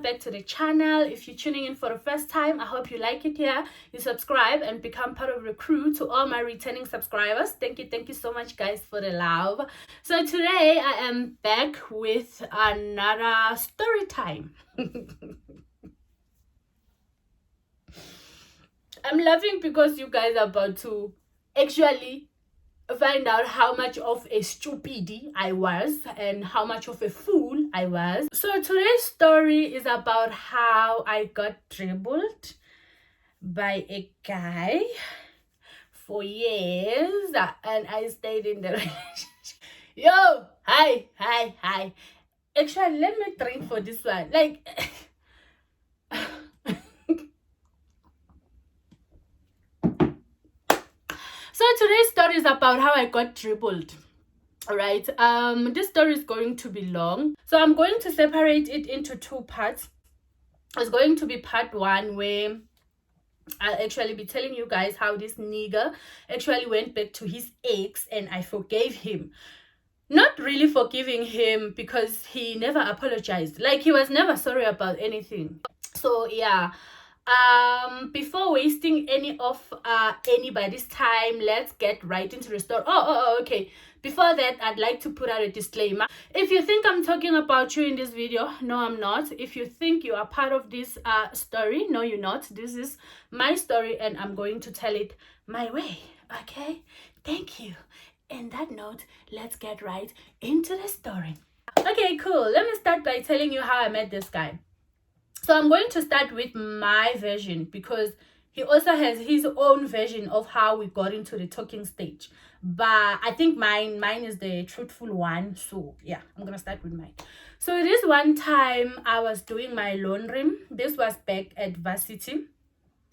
back to the channel. If you're tuning in for the first time, I hope you like it here. You subscribe and become part of the crew. To all my returning subscribers, thank you so much, guys, for the love. So today I am back with another story time. I'm laughing because you guys are about to actually find out how much of a stupidity I was and how much of a fool I was. So today's story is about how I got dribbled by a guy for years and I stayed in the relationship. Yo, hi. Actually, let me drink for this one. Like, so today's story is about how I got dribbled. All right, this story is going to be long, so I'm going to separate it into two parts. It's going to be part one, where I'll actually be telling you guys how this nigga actually went back to his ex and I forgave him. Not really forgiving him because he never apologized. Like, he was never sorry about anything. So yeah, before wasting any of anybody's time, let's get right into the story. Okay, before that, I'd like to put out a disclaimer. If you think I'm talking about you in this video, no, I'm not. If you think you are part of this story, no, you're not. This is my story and I'm going to tell it my way. Okay, thank you. And that note, let's get right into the story. Okay, cool. Let me start by telling you how I met this guy. So I'm going to start with my version because he also has his own version of how we got into the talking stage. But I think mine is the truthful one. So yeah, I'm going to start with mine. So this one time I was doing my laundry. This was back at varsity.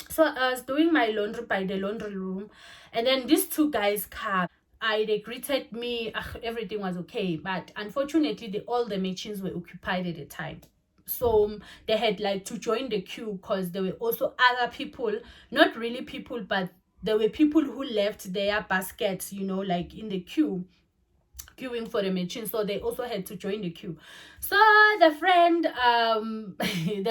So I was doing my laundry by the laundry room. And then these two guys come. They greeted me. Everything was okay. But unfortunately, all the machines were occupied at the time. So they had like to join the queue because there were also other people, not really people, but there were people who left their baskets, you know, like in the queuing for the machine. So they also had to join the queue. So the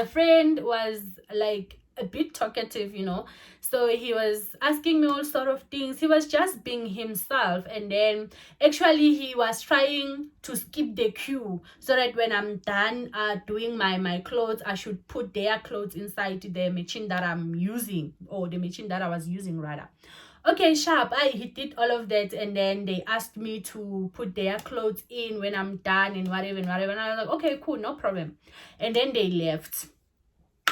friend was like a bit talkative, you know, so he was asking me all sort of things. He was just being himself, and then actually he was trying to skip the queue so that when I'm done doing my clothes, I should put their clothes inside the machine that I'm using, or the machine that I was using rather. Okay, sharp. He did all of that, and then they asked me to put their clothes in when I'm done and whatever, and I was like, okay, cool, no problem. And then they left.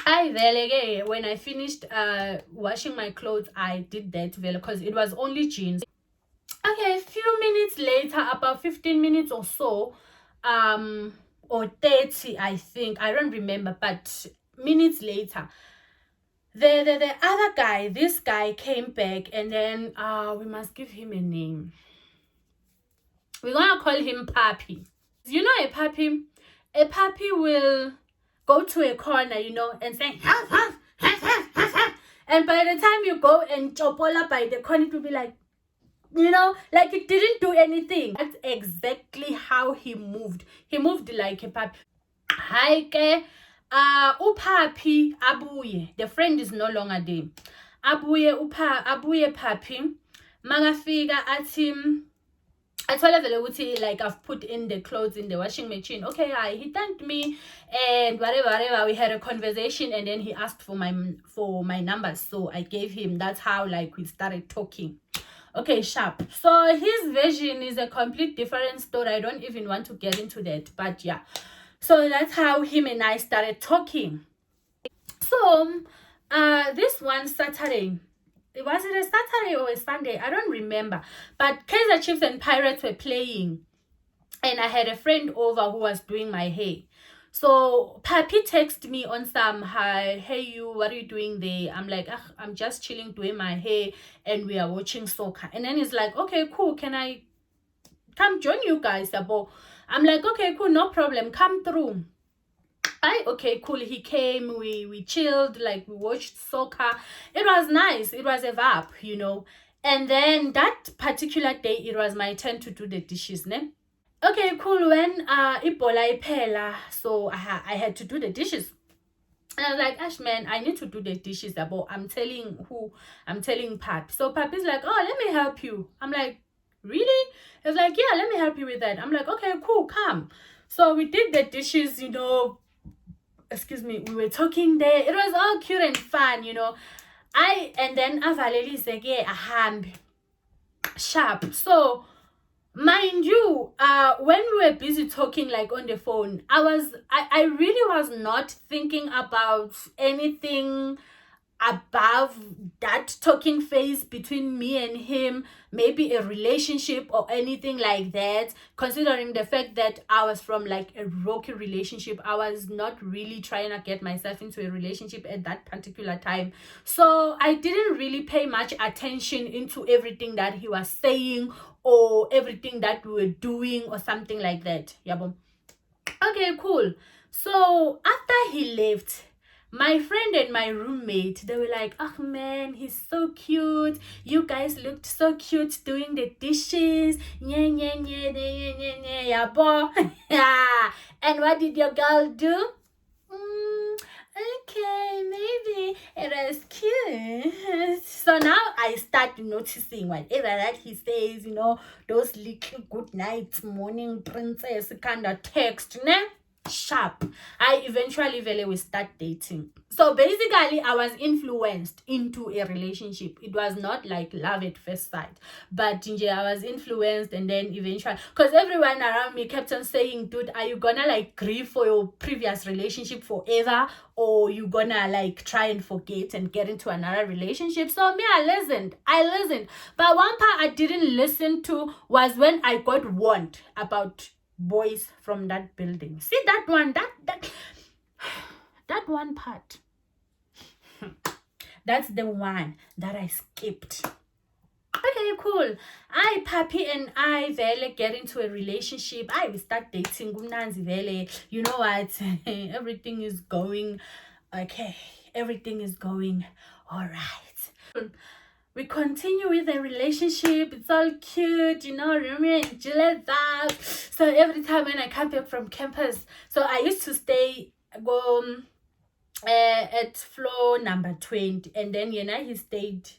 When I finished washing my clothes, I did that because it was only jeans. Okay, a few minutes later, about 15 minutes or so, or 30, I think, I don't remember, but minutes later, the other guy, this guy came back, and then we must give him a name. We're gonna call him Papi. You know, a puppy will go to a corner, you know, and say, and by the time you go and chopola by the corner, it will be like, you know, like it didn't do anything. That's exactly how he moved. He moved like a puppy. Haike, uPapi abuye. The friend is no longer there. Abuye Papi. Magafika atim. I told him, like, I've put in the clothes in the washing machine. Okay, he thanked me and whatever. We had a conversation, and then he asked for my numbers, so I gave him. That's how, like, we started talking. Okay, sharp. So his version is a complete different story. I don't even want to get into that, but yeah. So that's how him and I started talking. So this one Saturday, was it a Saturday or a Sunday? I don't remember. But Kaizer Chiefs and Pirates were playing. And I had a friend over who was doing my hair. So Papi texted me on some, hi, hey you, what are you doing there? I'm like, I'm just chilling doing my hair and we are watching soccer. And then he's like, okay, cool. Can I come join you guys? I'm like, okay, cool. No problem. Come through. Okay, cool. He came, we chilled, like we watched soccer. It was nice. It was a vibe, you know. And then that particular day, it was my turn to do the dishes, ne? Okay, cool. When ibola iphela, so I had to do the dishes. And I was like, Ash, man, I need to do the dishes. About I'm telling Papi. So Papi's like, oh, let me help you. I'm like, really? He was like, yeah, let me help you with that. I'm like, okay, cool, come. So we did the dishes, you know. Excuse me, we were talking there. It was all cute and fun, you know. And then Avaleli said, yeah, a hand sharp. So mind you, when we were busy talking like on the phone, I really was not thinking about anything above that talking phase between me and him, maybe a relationship or anything like that, considering the fact that I was from like a rocky relationship. I was not really trying to get myself into a relationship at that particular time, so I didn't really pay much attention into everything that he was saying or everything that we were doing or something like that. Yabo. Okay, cool. So after he left, my friend and my roommate, they were like, oh man, he's so cute. You guys looked so cute doing the dishes. Yeah, boy. And what did your girl do? Okay, maybe it was cute. So now I start noticing whatever that he says, you know, those little good night, morning princess kind of text, ne? Sharp. I eventually we start dating. So basically I was influenced into a relationship. It was not like love at first sight, but I was influenced, and then eventually, because everyone around me kept on saying, dude, are you gonna like grieve for your previous relationship forever, or you gonna like try and forget and get into another relationship? So me, I listened, but one part I didn't listen to was when I got warned about boys from that building. See that one, that one part. That's the one that I skipped. Okay, cool. Papi and I vele get into a relationship. We start dating. You know what? Everything is going okay. Everything is going all right. We continue with the relationship. It's all cute, you know, that. So every time when I come back from campus, so I used to stay at floor number 20, and then he stayed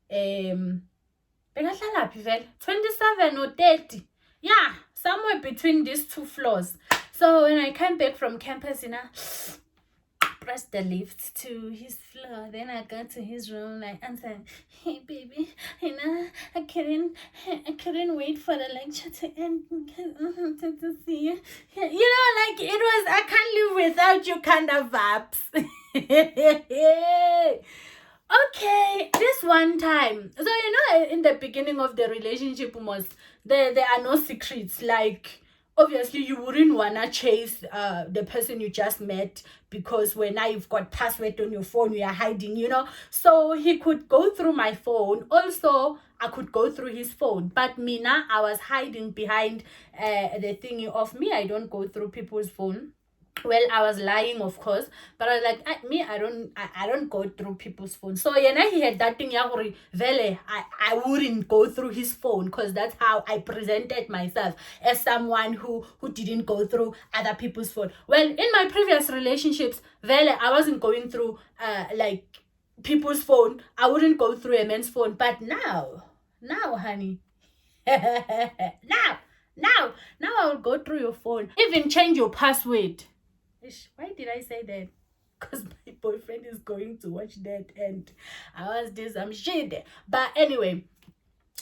27 or 30. Yeah, somewhere between these two floors. So when I came back from campus, press the lift to his floor. Then I go to his room, like answer, hey baby, I couldn't wait for the lecture to end to see you. Like it was I can't live without you kind of vibes. Okay, this one time. So in the beginning of the relationship, there are no secrets. Like obviously you wouldn't wanna chase the person you just met, because when now you've got password on your phone, you are hiding, So he could go through my phone. Also, I could go through his phone. But me now, I was hiding behind the thingy of me. I don't go through people's phone. Well, I was lying, of course, but I was like, I don't go through people's phones. So he had that thing, I wouldn't go through his phone, because that's how I presented myself, as someone who didn't go through other people's phone. Well, in my previous relationships, I wasn't going through like people's phone. I wouldn't go through a man's phone. But now, honey, now I will go through your phone. Even change your password. Why did I say that? Because my boyfriend is going to watch that, and I was doing some shit. But anyway,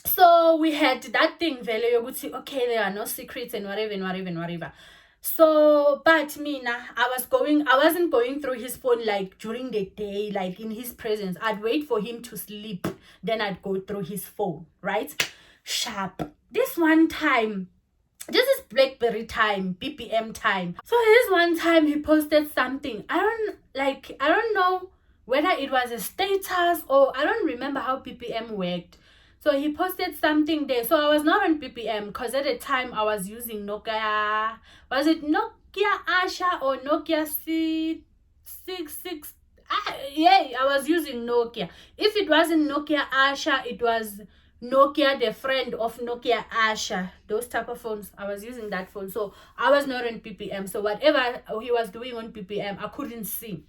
so we had that thing, you would see, okay, there are no secrets and whatever. So, but me now, I wasn't going through his phone like during the day, like in his presence. I'd wait for him to sleep, then I'd go through his phone, right? Sharp. This one time, this is BlackBerry time, BPM time. So this one time he posted something. I don't know whether it was a status, or I don't remember how BPM worked. So he posted something there. So I was not on BPM, because at the time I was using Nokia. Was it Nokia Asha or Nokia C66? Yeah, I was using Nokia. If it wasn't Nokia Asha, it was Nokia, the friend of Nokia Asha. Those type of phones, I was using that phone. So I was not on BPM. So whatever he was doing on BPM, I couldn't see.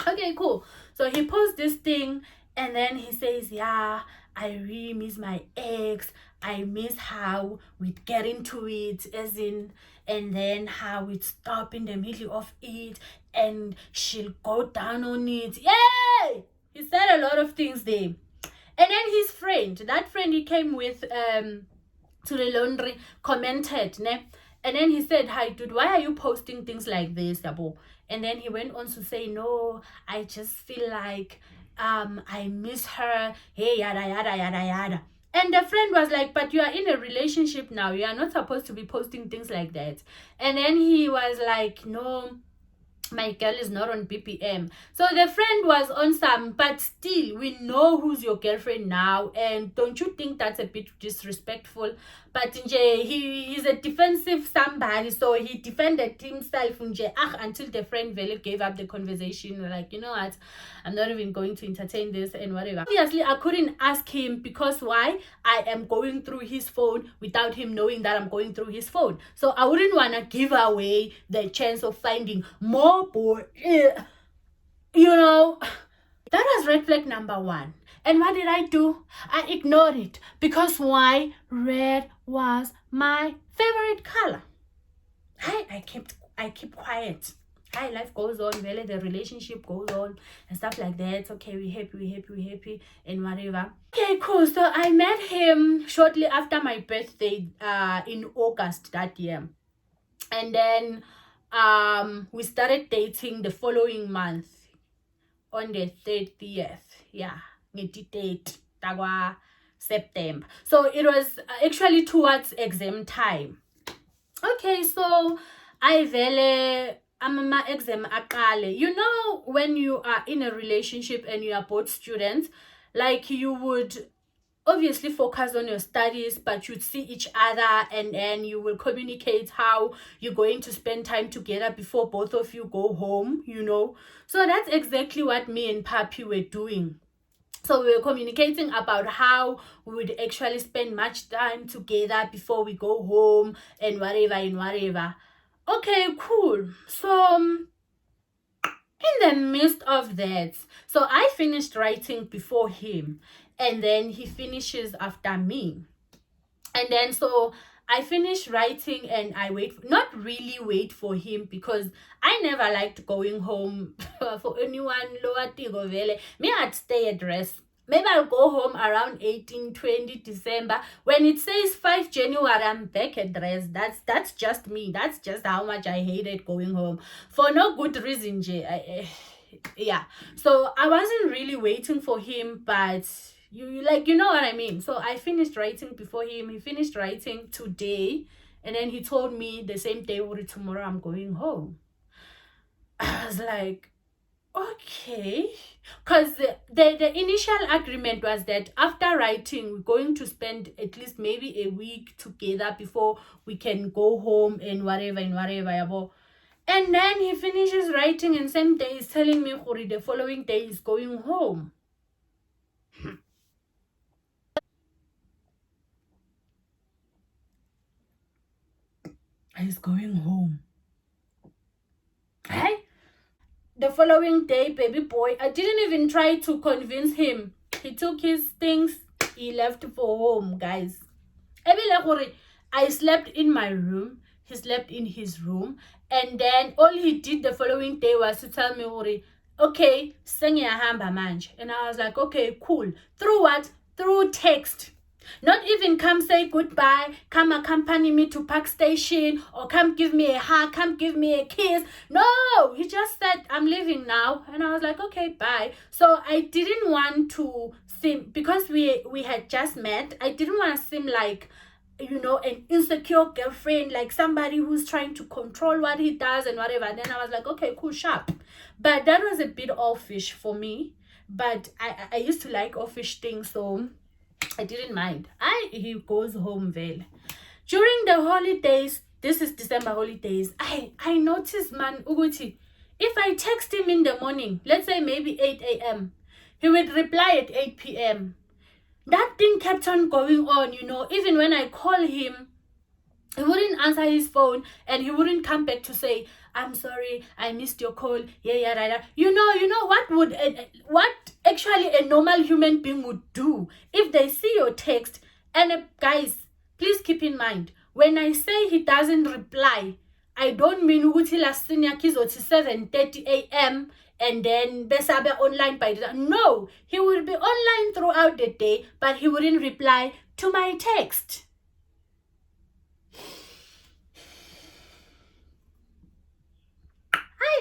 Okay, cool. So he posts this thing, and then he says, yeah, I really miss my ex. I miss how we'd get into it, as in, and then how we'd stop in the middle of it, and she'll go down on it. Yay! He said a lot of things there. And then his friend, that friend he came with to the laundry, commented, ne? And then he said, hi dude, why are you posting things like this, Yabo? And then he went on to say, no, I just feel like I miss her, hey, yada yada yada yada. And the friend was like, but you are in a relationship now, you are not supposed to be posting things like that. And then he was like, no, my girl is not on BPM. So the friend was on some, but still, we know who's your girlfriend now. And don't you think that's a bit disrespectful? But he's a defensive somebody, so he defended himself until the friend really gave up the conversation. Like, you know what, I'm not even going to entertain this and whatever. Obviously, I couldn't ask him, because why? I am going through his phone without him knowing that I'm going through his phone. So I wouldn't want to give away the chance of finding more boy. You know, that was red flag number one. And what did I do? I ignored it, because why? Red was my favorite color. I keep quiet. Hi, life goes on, really, the relationship goes on and stuff like that. Okay, we happy and whatever. Okay, cool. So I met him shortly after my birthday in August that year. And then we started dating the following month on the 30th. Yeah, date September. So it was actually towards exam time. Okay, so I vele ama exam aqale. You know, when you are in a relationship and you are both students, like, you would obviously focus on your studies, but you'd see each other, and then you will communicate how you're going to spend time together before both of you go home, you know. So that's exactly what me and Papi were doing. So we were communicating about how we would actually spend much time together before we go home and whatever. Okay, cool. So in the midst of that, so I finished writing before him, and then he finishes after me. And then so I finish writing, and I not really wait for him, because I never liked going home for anyone lower tigo vele. Me, I'd stay at rest. Maybe I'll go home around 18-20 December. When it says 5 January, I'm back at rest. That's just me. That's just how much I hated going home. For no good reason, yeah. So I wasn't really waiting for him, but you know what I mean. So I finished writing before him. He finished writing today, and then he told me the same day, or tomorrow I'm going home. I was like, okay, because the initial agreement was that after writing, we're going to spend at least maybe a week together before we can go home and whatever. And then he finishes writing, and same day he's telling me the following day he's going home. He's going home. Hey? The following day, baby boy, I didn't even try to convince him. He took his things, he left for home, guys. I slept in my room, he slept in his room, and then all he did the following day was to tell me, okay, sengiyahamba manje. And I was like, okay, cool. Through what? Through text. Not even come say goodbye, come accompany me to Park Station, or come give me a hug, come give me a kiss. No, he just said, I'm leaving now. And I was like, okay, bye. So I didn't want to seem, because we had just met, I didn't want to seem like, you know, an insecure girlfriend, like somebody who's trying to control what he does and whatever. And then I was like, okay, cool, sharp. But that was a bit offish for me. But I used to like offish things, so I didn't mind. He goes home well. During the holidays, this is December holidays, I noticed, man, Uguti, if I text him in the morning, let's say maybe 8 a.m., he would reply at 8 p.m. That thing kept on going on, you know. Even when I call him, He wouldn't answer his phone, and he wouldn't come back to say, I'm sorry, I missed your call. Yeah, right. You know what actually a normal human being would do if they see your text. And guys, please keep in mind, when I say he doesn't reply, I don't mean ukuthi last kizothi 7:30 a.m. and then besabe online by the time. No, he will be online throughout the day, but he wouldn't reply to my text.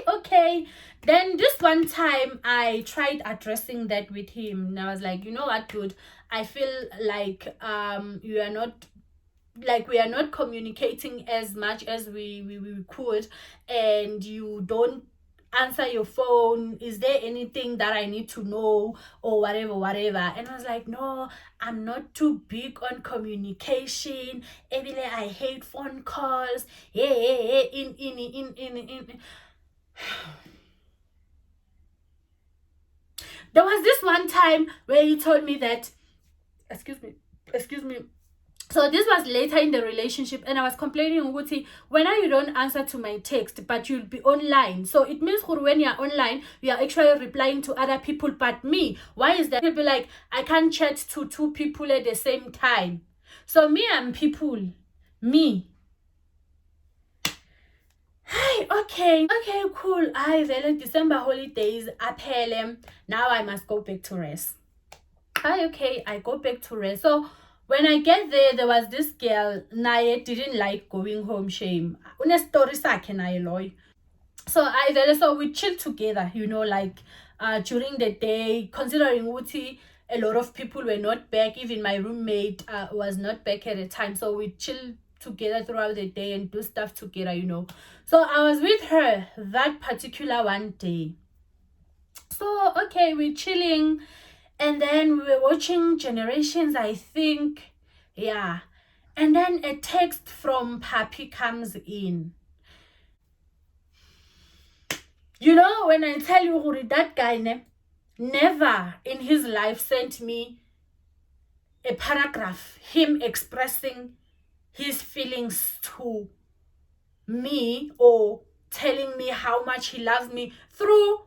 Okay, then this one time I tried addressing that with him, and I was like, you know what, dude, I feel like we are not communicating as much as we could, and you don't answer your phone. Is there anything that I need to know or whatever? And I was like, no, I'm not too big on communication. Ebile, I hate phone calls. Yeah, in. There was this one time where he told me that, excuse me. So this was later in the relationship, and I was complaining, Uguti, when you don't answer to my text, but you'll be online. So it means when you're online, you are actually replying to other people, but me. Why is that? He'll be like, I can't chat to two people at the same time. So me and people, me. Hi, okay, cool. December holidays, aphele. Now I must go back to rest. Hi, okay, I go back to rest. So when I get there was this girl, naye didn't like going home, shame. Une story sakhe naye loyo. So we chill together, like during the day, considering Uti, a lot of people were not back. Even my roommate was not back at the time. So we chill together throughout the day and do stuff together, So I was with her that particular one day. So, okay, we're chilling. And then we were watching Generations, I think. Yeah. And then a text from Papi comes in. When I tell you that guy never in his life sent me a paragraph, him expressing his feelings to me or telling me how much he loves me through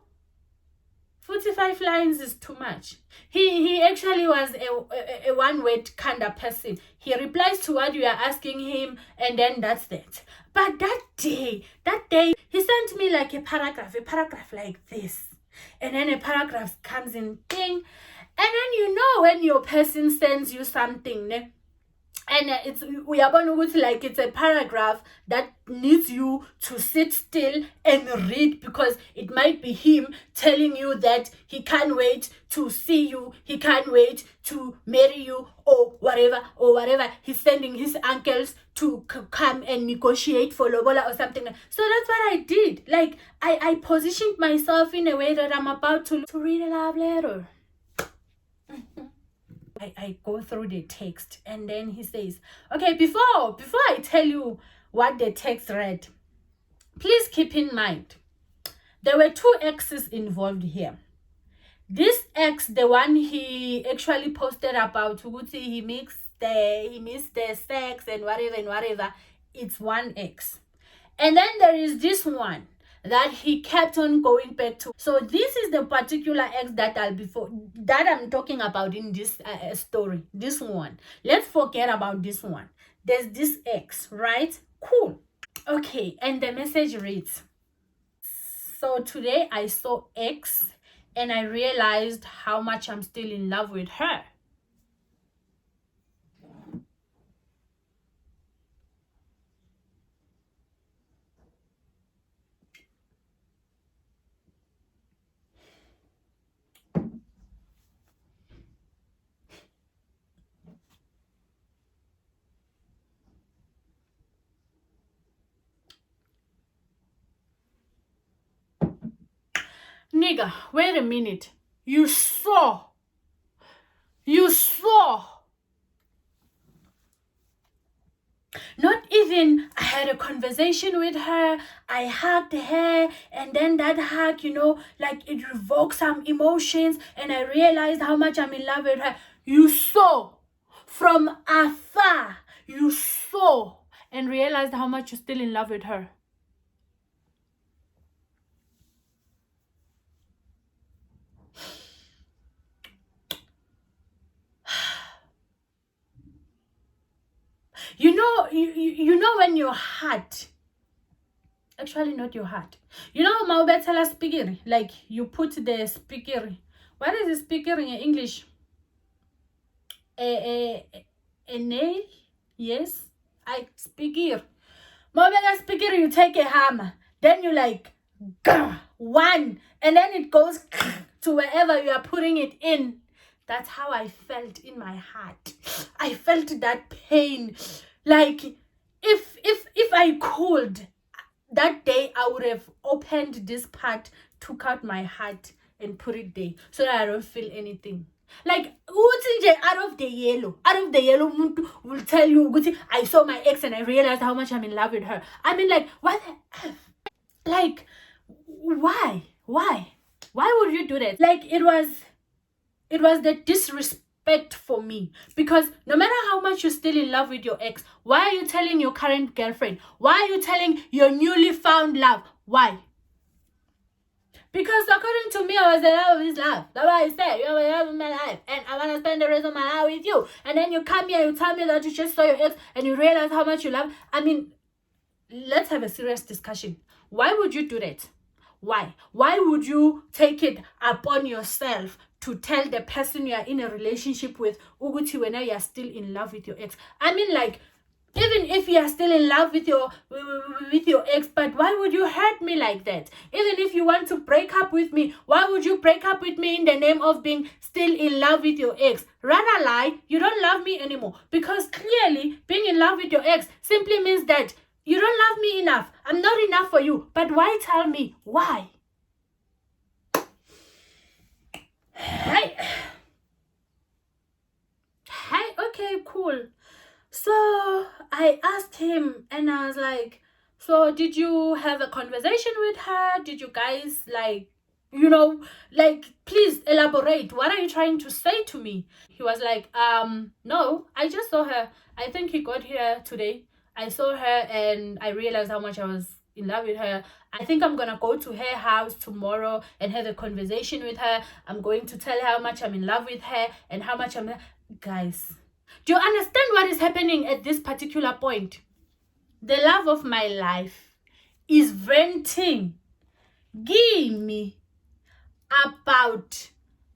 45 lines is too much. He actually was a one-word kind of person. He replies to what you are asking him, and then that's that. But that day, he sent me like a paragraph like this. And then a paragraph comes in, ding. And then when your person sends you something, and it's a paragraph that needs you to sit still and read, because it might be him telling you that he can't wait to see you, he can't wait to marry you, or whatever. He's sending his uncles to come and negotiate for lobola or something. So that's what I did. Like I positioned myself in a way that I'm about to read a love letter. I go through the text, and then he says, okay, before I tell you what the text read, please keep in mind there were two exes involved here. This ex, the one he actually posted about, he missed the sex and whatever, it's one ex. And then there is this one that he kept on going back to. So this is the particular ex that I'm talking about in this story. This one. Let's forget about this one. There's this ex, right? Cool. Okay, and the message reads, so today I saw ex and I realized how much I'm still in love with her. Nigga, wait a minute. You saw. Not even I had a conversation with her, I hugged her, and then that hug, it revoked some emotions, and I realized how much I'm in love with her. You saw from afar, you saw, and realized how much you're still in love with her. You know when your heart, actually not your heart, you know maubetela speaker, like you put the speaker, what is the speaker in English? A nail, yes, I speaker. Maubetela speaker, you take a hammer, then you like one, and then it goes to wherever you are putting it in. That's how I felt in my heart. I felt that pain. Like if I could, that day I would have opened this part, took out my heart and put it there so that I don't feel anything. Like out of the yellow muntu will tell you I saw my ex and I realized how much I'm in love with her. I mean, like, what the F? Like, why would you do that? Like, it was the disrespect for me, because no matter how much you're still in love with your ex, why are you telling your current girlfriend? Why are you telling your newly found love? Why? Because according to me, I was the love of his life. That's why I said, you're the love of my life, and I want to spend the rest of my life with you. And then you come here, you tell me that you just saw your ex and you realize how much you love. I mean, let's have a serious discussion. Why would you do that? Why would you take it upon yourself to tell the person you are in a relationship with ukuthi when you are still in love with your ex? I mean, like, even if you are still in love with your ex, but why would you hurt me like that? Even if you want to break up with me, why would you break up with me in the name of being still in love with your ex? Rather lie, you don't love me anymore, because clearly being in love with your ex simply means that you don't love me enough. I'm not enough for you. But why tell me? Why? Hey, okay, cool. So I asked him and I was like, so did you have a conversation with her? Did you guys, like, please elaborate. What are you trying to say to me? He was like, no, I just saw her. I think he got here today. I saw her and I realized how much I was in love with her. I think I'm gonna go to her house tomorrow and have a conversation with her. I'm going to tell her how much I'm in love with her and how much guys, do you understand what is happening at this particular point? The love of my life is venting, give me about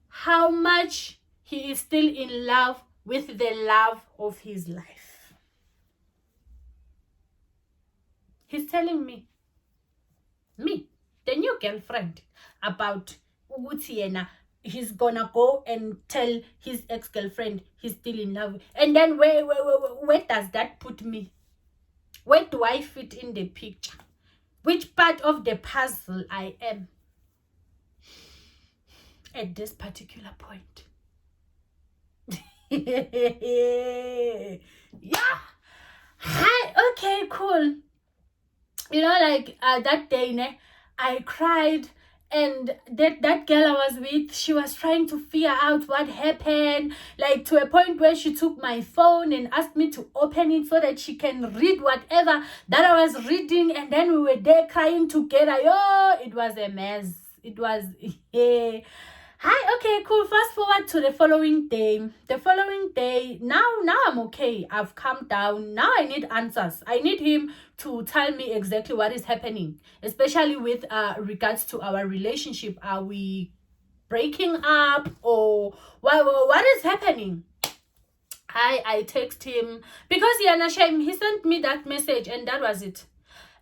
how much he is still in love with the love of his life. He's telling me, the new girlfriend, about ukuthi he's gonna go and tell his ex-girlfriend he's still in love. And then where does that put me? Where do I fit in the picture? Which part of the puzzle I am at this particular point? Yeah. Hi, okay, cool. Like, that day, I cried, and that girl I was with, she was trying to figure out what happened, like, to a point where she took my phone and asked me to open it so that she can read whatever that I was reading, and then we were there crying together. It was a mess. It was Hi, okay, cool. Fast forward to the following day. Now I'm okay. I've calmed down. Now I need answers. I need him to tell me exactly what is happening, especially with regards to our relationship. Are we breaking up, or what is happening? I text him because he sent me that message and that was it.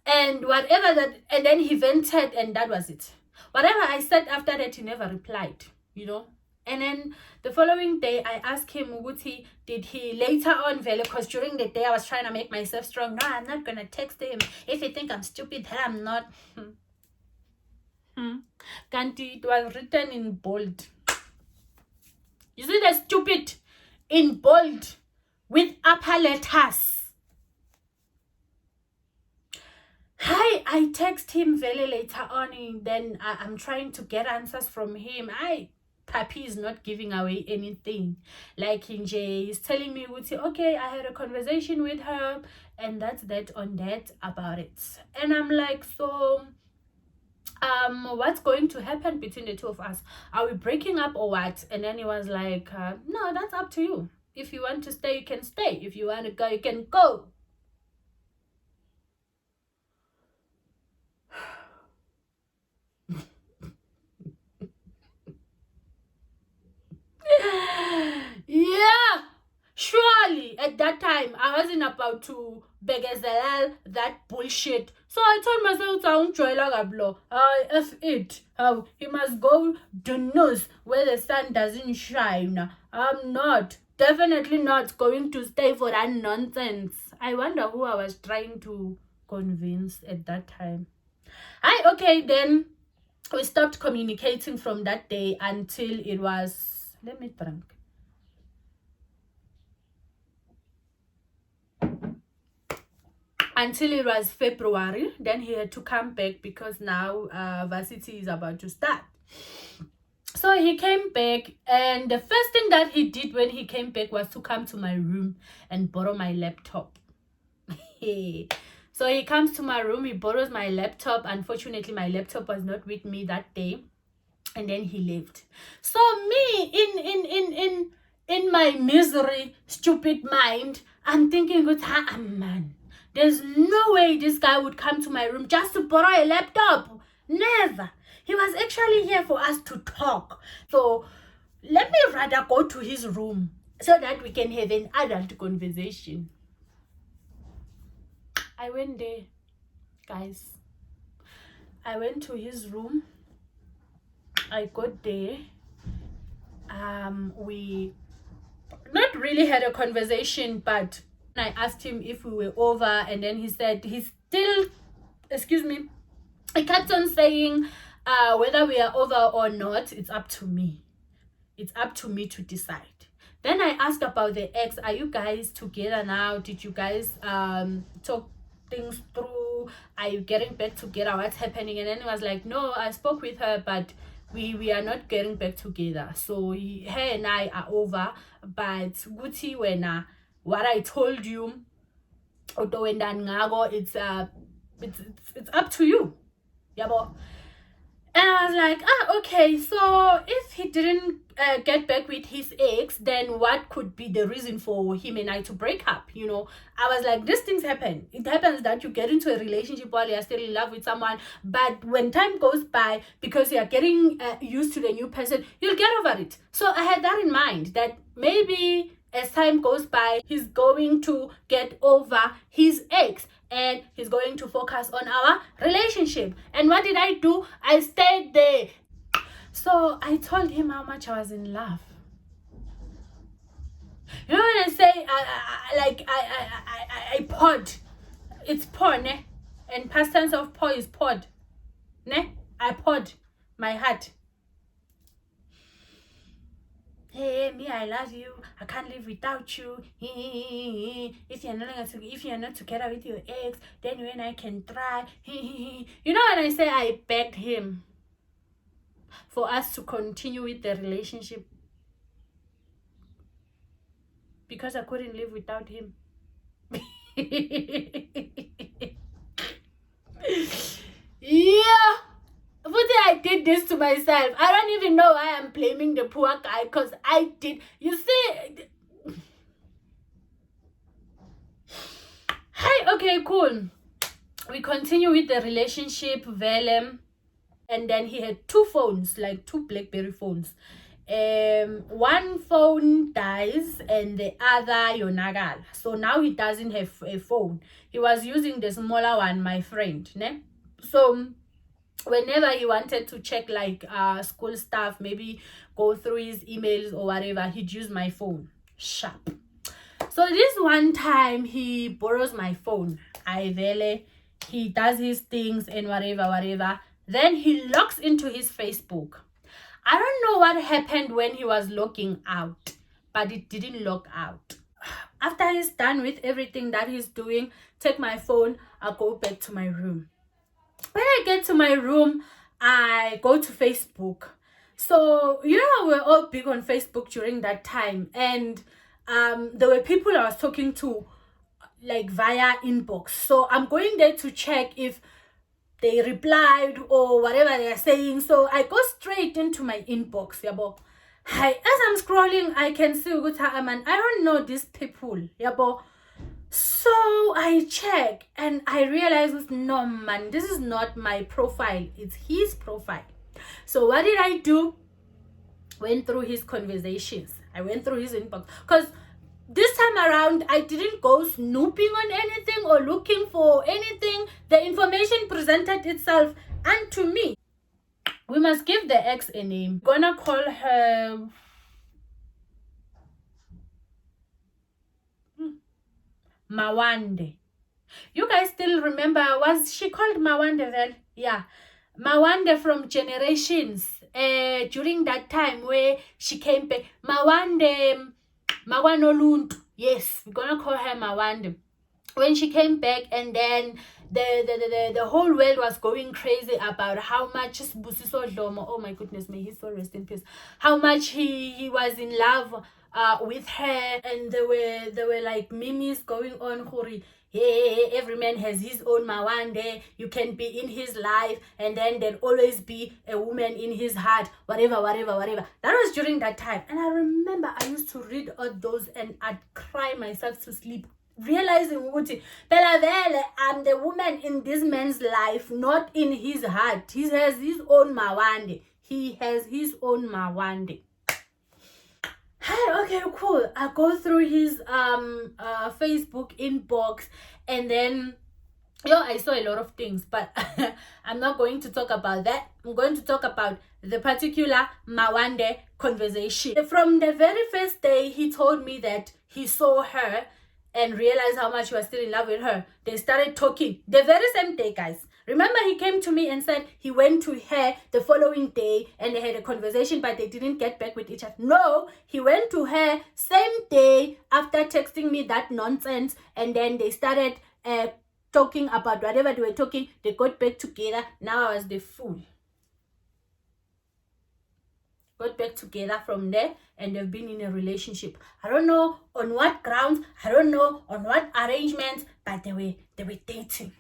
And and then he vented and that was it. Whatever I said after that, he never replied, And then the following day, I asked him, Uguti, did he later on, because during the day I was trying to make myself strong. No, I'm not going to text him. If you think I'm stupid, then I'm not. Kanti, it was written in bold. You see the stupid in bold with upper letters. Hi, I text him very later on, and then I'm trying to get answers from him. Papi is not giving away anything. Like he's telling me, okay, I had a conversation with her, and that's that on that about it. And I'm like, so what's going to happen between the two of us? Are we breaking up or what? And then he was like, no, that's up to you. If you want to stay, you can stay. If you want to go, you can go. Yeah, surely at that time I wasn't about to begazalal that bullshit. So I told myself, F it. He must go the nose where the sun doesn't shine. I'm not, definitely not going to stay for that nonsense. I wonder who I was trying to convince at that time. Okay, then we stopped communicating from that day until it was, let me drink. Until it was February. Then he had to come back because now varsity is about to start. So he came back, and the first thing that he did when he came back was to come to my room and borrow my laptop. So he comes to my room, he borrows my laptop. Unfortunately, my laptop was not with me that day, and then he left. So me, in my misery, stupid mind, I'm thinking, man, there's no way this guy would come to my room just to borrow a laptop. Never. He was actually here for us to talk. So let me rather go to his room so that we can have an adult conversation. I went there, guys. I went to his room. I got there. We not really had a conversation, but I asked him if we were over, and then he said he's still, he kept on saying whether we are over or not, it's up to me. It's up to me to decide. Then I asked about the ex. Are you guys together now? Did you guys talk things through? Are you getting back together? What's happening? And then he was like, no, I spoke with her, but we are not getting back together. So her and I are over. But Guti, when what I told you, it's up to you. Yabo. And I was like, okay, so if he didn't get back with his ex, then what could be the reason for him and I to break up? You know, I was like, these things happen. It happens that you get into a relationship while you're still in love with someone, but when time goes by, because you're getting used to the new person, you'll get over it. So I had that in mind, that maybe as time goes by, he's going to get over his ex and he's going to focus on our relationship. And what did I do? I stayed there. So I told him how much I was in love. You know when I say I poured, it's pour, ne? And past tense of pour is poured, ne? I poured my heart. Hey, me, I love you. I can't live without you. If you're not together with your ex, then you and I can try. You know when I say I begged him for us to continue with the relationship because I couldn't live without him. Yeah. But I did this to myself. I don't even know why I'm blaming the poor guy, because I did. You see? Hey, okay, cool. We continue with the relationship, Velem. And then he had two phones, like two BlackBerry phones. One phone dies and the other yonagal. So now he doesn't have a phone. He was using the smaller one, my friend. Ne? So whenever he wanted to check like school stuff, maybe go through his emails or whatever, he'd use my phone. Sharp. So this one time he borrows my phone. He does his things and whatever. Then he logs into his Facebook. I don't know what happened when he was logging out, but it didn't log out. After he's done with everything that he's doing, take my phone, I'll go back to my room. When I get to my room, I go to Facebook. So, you know, we were all big on Facebook during that time. And there were people I was talking to, like, via inbox. So I'm going there to check if they replied or whatever they are saying. So I go straight into my inbox. Yabo. Hi, as I'm scrolling, I can see I don't know these people. Yabo. So I check and I realize, no man, this is not my profile, it's his profile. So what did I do? Went through his conversations. I went through his inbox, because this time around I didn't go snooping on anything or looking for anything. The information presented itself unto me. We must give the ex a name. Gonna call her Mawande. You guys still remember, was she called Mawande then? Yeah, Mawande from Generations. During that time where she came back, Mawande Mawanoluntu. Yes, we're gonna call her Mawande. When she came back, and then the whole world was going crazy about how much Busisiwe, oh my goodness, may his soul rest in peace, how much he was in love with her. And there were like memes going on, Huri. Hey, every man has his own Mawande. You can be in his life, and then there'll always be a woman in his heart. Whatever. That was during that time. And I remember I used to read all those and I'd cry myself to sleep, realizing Uti, I'm the woman in this man's life, not in his heart. He has his own Mawande. He has his own Mawande. Hi, okay, cool. I go through his Facebook inbox, and then I saw a lot of things, but I'm not going to talk about that. I'm going to talk about the particular Mawande conversation. From the very first day he told me that he saw her and realized how much he was still in love with her, they started talking the very same day, guys. Remember, he came to me and said he went to her the following day and they had a conversation, but they didn't get back with each other. No, he went to her same day after texting me that nonsense, and then they started talking about whatever they were talking. They got back together. Now I was the fool. Got back together from there, and they've been in a relationship. I don't know on what grounds, I don't know on what arrangements, but they were dating.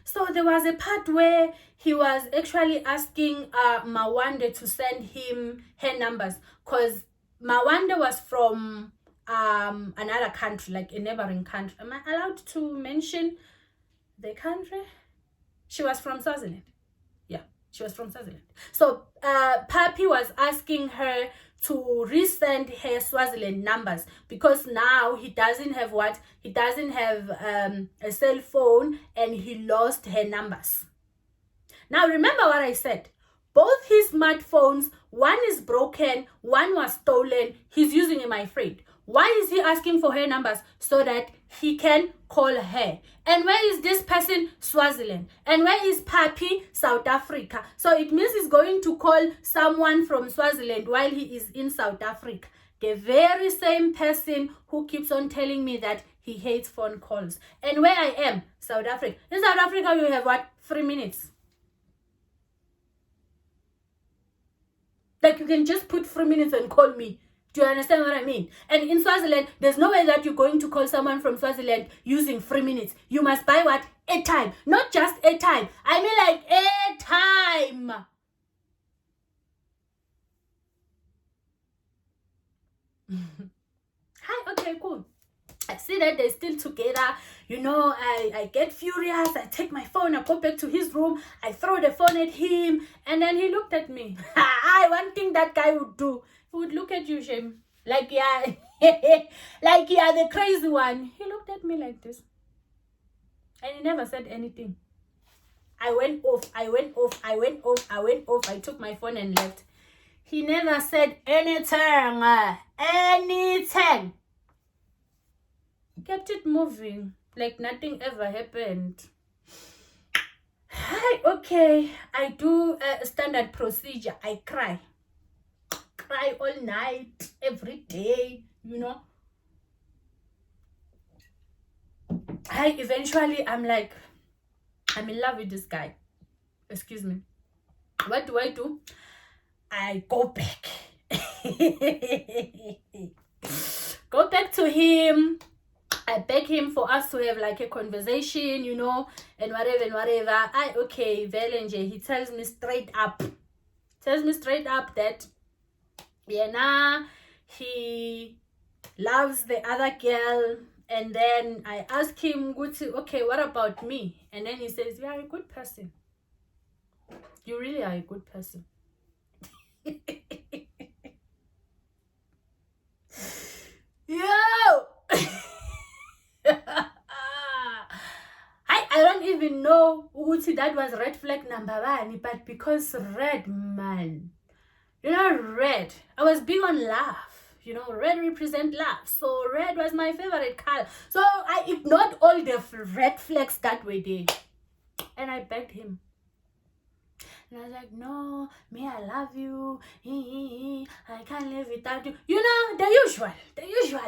So there was a part where he was actually asking Mawande to send him her numbers, because Mawande was from another country, like a neighboring country. Am I allowed to mention the country? She was from Swaziland. Yeah, she was from Swaziland. So Papi was asking her to resend her Swaziland numbers, because now he doesn't have a cell phone, and he lost her numbers. Now remember what I said. Both his smartphones, one is broken, one was stolen. He's using it, my friend. Why is he asking for her numbers? So that he can call her. And where is this person? Swaziland. And where is Papi? South Africa. So it means he's going to call someone from Swaziland while he is in South Africa. The very same person who keeps on telling me that he hates phone calls. And where I am, South Africa. In South Africa, you have what? 3 minutes. Like, you can just put 3 minutes and call me. Do you understand what I mean? And in Swaziland, there's no way that you're going to call someone from Swaziland using 3 minutes. You must buy what? Airtime. Not just airtime. I mean like airtime. Hi, okay, cool. I see that they're still together. I get furious. I take my phone, I go back to his room, I throw the phone at him, and then he looked at me. One thing that guy would do, he would look at you, Shem, like, yeah, like, yeah, the crazy one. He looked at me like this, and he never said anything. I went off. I took my phone and left. He never said anything. Anything. Kept it moving like nothing ever happened. Hi, okay, I do a standard procedure. I cry all night, every day, Eventually I'm like, I'm in love with this guy. Excuse me. What do? I go back. Go back to him. I beg him for us to have like a conversation, you know, and whatever. Okay, Velenje, he tells me straight up that, yeah, nah, he loves the other girl. And then I ask him, okay, what about me? And then he says, you are a good person. You really are a good person. Yo! I don't even know Uti that was red flag number one, but because red, man, you know, red, I was big on love, you know, red represent love, so red was my favorite color, so I ignored all the red flags that were there, and I begged him. And I was like, no, me, I love you. I can't live without you. You know, the usual.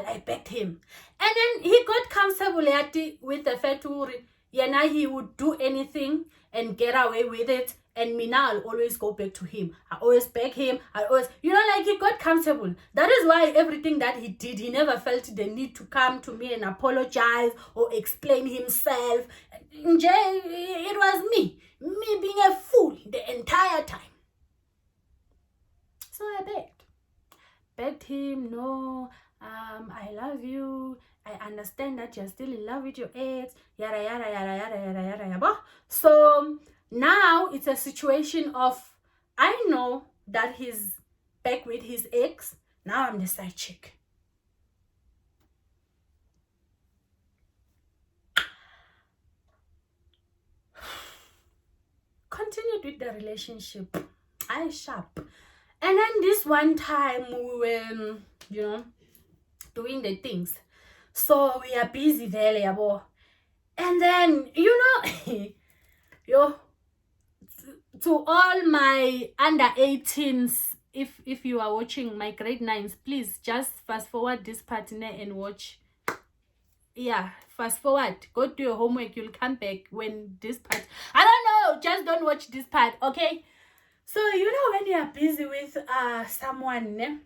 I begged him. And then he got comfortable with the fact that he would do anything and get away with it. And me now, I'll always go back to him. I always beg him. You know, like he got comfortable. That is why everything that he did, he never felt the need to come to me and apologize or explain himself. It was me being a fool the entire time. So I begged him, no, I love you. I understand that you're still in love with your ex, yada yada yada yada yada yada yada. So now it's a situation of, I know that he's back with his ex. Now I'm the side chick. Continued with the relationship. I sharp. And then this one time we were, you know, doing the things. So we are busy there, yabo. And then, you know, yo, to all my under 18s, if you are watching my grade 9s, please just fast forward this part and watch. Yeah, fast forward, go do your homework, you'll come back when this part, I don't know, just don't watch this part, okay? So you know, when you are busy with someone,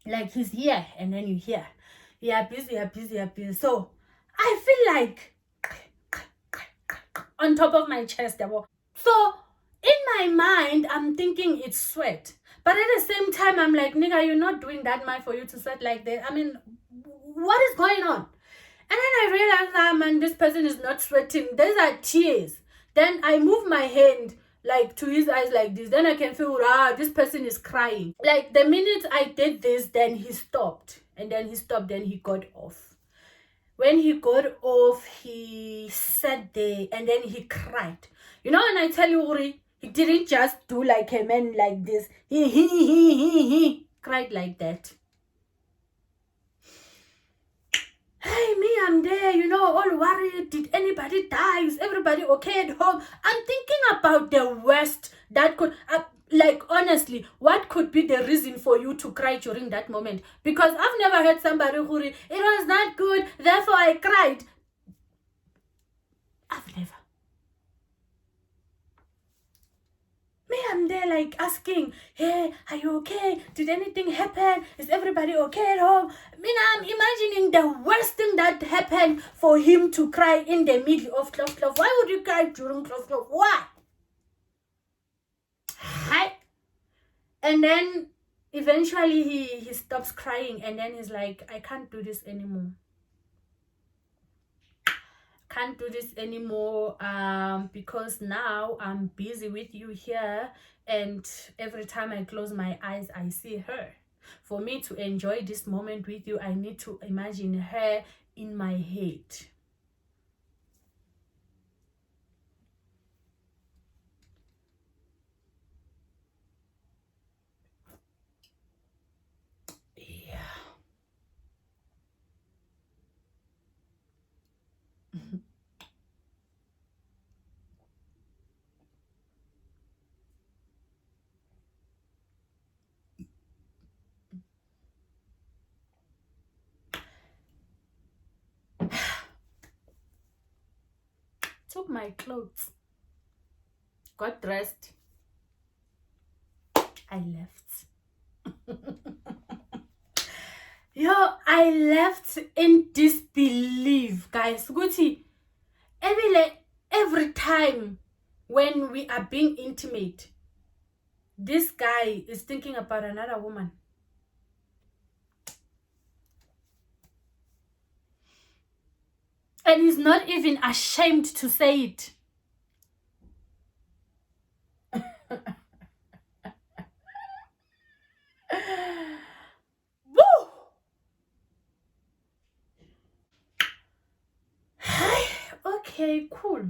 like he's here and then you hear, you are busy. So I feel like on top of my chest. So in my mind, I'm thinking it's sweat, but at the same time, I'm like, nigga, you're not doing that much for you to sweat like that. I mean, what is going on? And then I realized, man, this person is not sweating. These are tears. Then I move my hand like to his eyes like this. Then I can feel, this person is crying. Like the minute I did this, then he stopped. And then he stopped, then he got off. When he got off, he sat there and then he cried. You know, when I tell you, Uri, he didn't just do like a man like this. He cried like that. Hey, me, I'm there, you know, all worried. Did anybody die? Is everybody okay at home? I'm thinking about the worst that could, like, honestly, what could be the reason for you to cry during that moment? Because I've never heard somebody who, it was not good, therefore I cried. I've never. Me, I'm there like asking, hey, are you okay? Did anything happen? Is everybody okay at home? I mean, I'm imagining the worst thing that happened for him to cry in the middle of clove. Why would you cry during clove? Why? Hi. And then eventually he stops crying and then he's like, I can't do this anymore. Can't do this anymore because now I'm busy with you here, and every time I close my eyes I see her. For me to enjoy this moment with you, I need to imagine her in my head. Took my clothes, got dressed, I left. Yo, I left in disbelief, guys. Guti, every time when we are being intimate, this guy is thinking about another woman. And he's not even ashamed to say it. Woo! Okay, cool.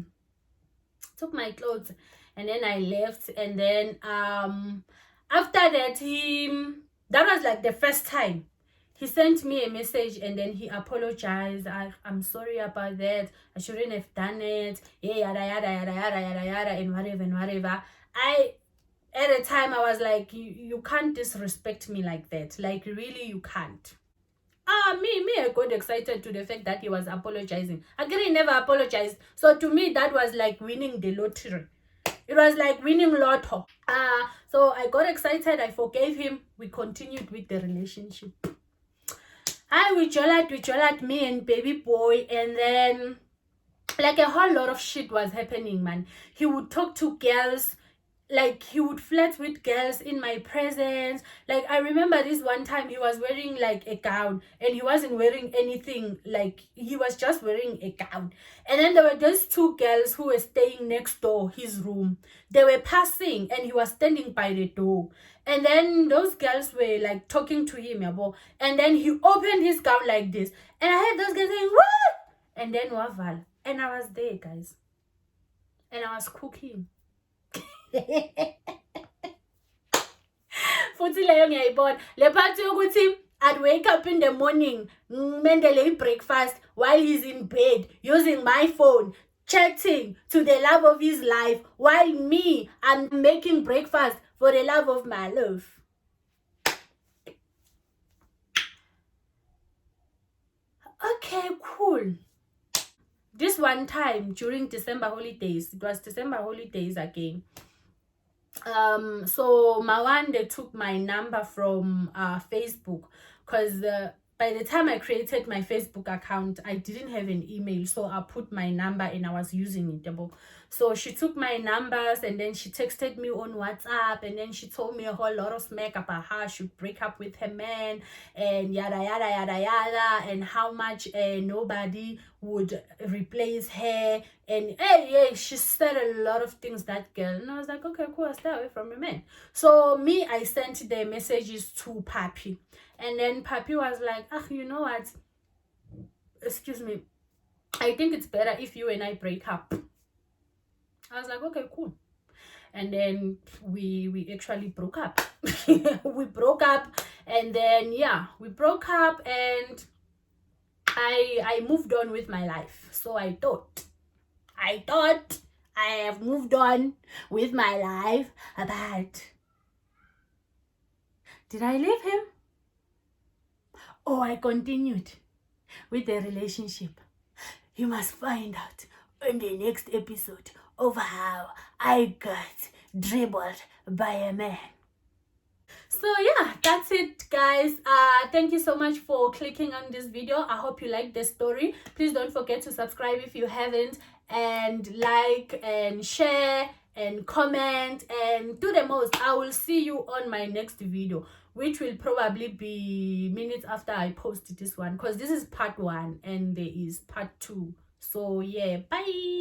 Took my clothes and then I left. And then after that, that was like the first time he sent me a message, and then he apologized. I'm sorry about that. I shouldn't have done it. Yeah, yada yada yada yada yada yada, and whatever. At the time I was like, you can't disrespect me like that. Like, really, you can't. I got excited to the fact that he was apologizing. Agri never apologized. So to me, that was like winning the lottery. It was like winning lotto. So I got excited. I forgave him. We continued with the relationship. We jolat, me and baby boy. And then like a whole lot of shit was happening, man. He would talk to girls. Like, he would flirt with girls in my presence. Like, I remember this one time he was wearing like a gown, and he wasn't wearing anything. Like, he was just wearing a gown. And then there were those two girls who were staying next door his room. They were passing, and he was standing by the door. And then those girls were like talking to him, yabo. And then he opened his gown like this, and I heard those girls saying, "What?" And then waval. And I was there, guys. And I was cooking. Futhi leyo ngiyayibona le part yokuthi I'd wake up in the morning, mendele breakfast while he's in bed using my phone, chatting to the love of his life, while me, I'm making breakfast for the love of my love. Okay, cool. This one time during December holidays, it was December holidays again. So Mawande took my number from Facebook, because by the time I created my Facebook account, I didn't have an email, so I put my number and I was using it. So she took my numbers, and then she texted me on WhatsApp, and then she told me a whole lot of smack about how she would break up with her man, and yada yada yada yada, and how much nobody would replace her. And hey, she said a lot of things, that girl. And I was like, okay, cool, stay away from your man. So me, I sent the messages to Papi. And then Papi was like, you know what? Excuse me. I think it's better if you and I break up. I was like, okay, cool. And then we actually broke up. We broke up, and then yeah, we broke up, and I moved on with my life. So I thought I have moved on with my life, but did I leave him? Oh, I continued with the relationship. You must find out in the next episode of how I got dribbled by a man. So yeah, that's it, guys. Thank you so much for clicking on this video. I hope you liked the story. Please don't forget to subscribe if you haven't, and like and share and comment and do the most. I will see you on my next video, which will probably be minutes after I post this one, because this is part 1 and there is part 2. So yeah, bye.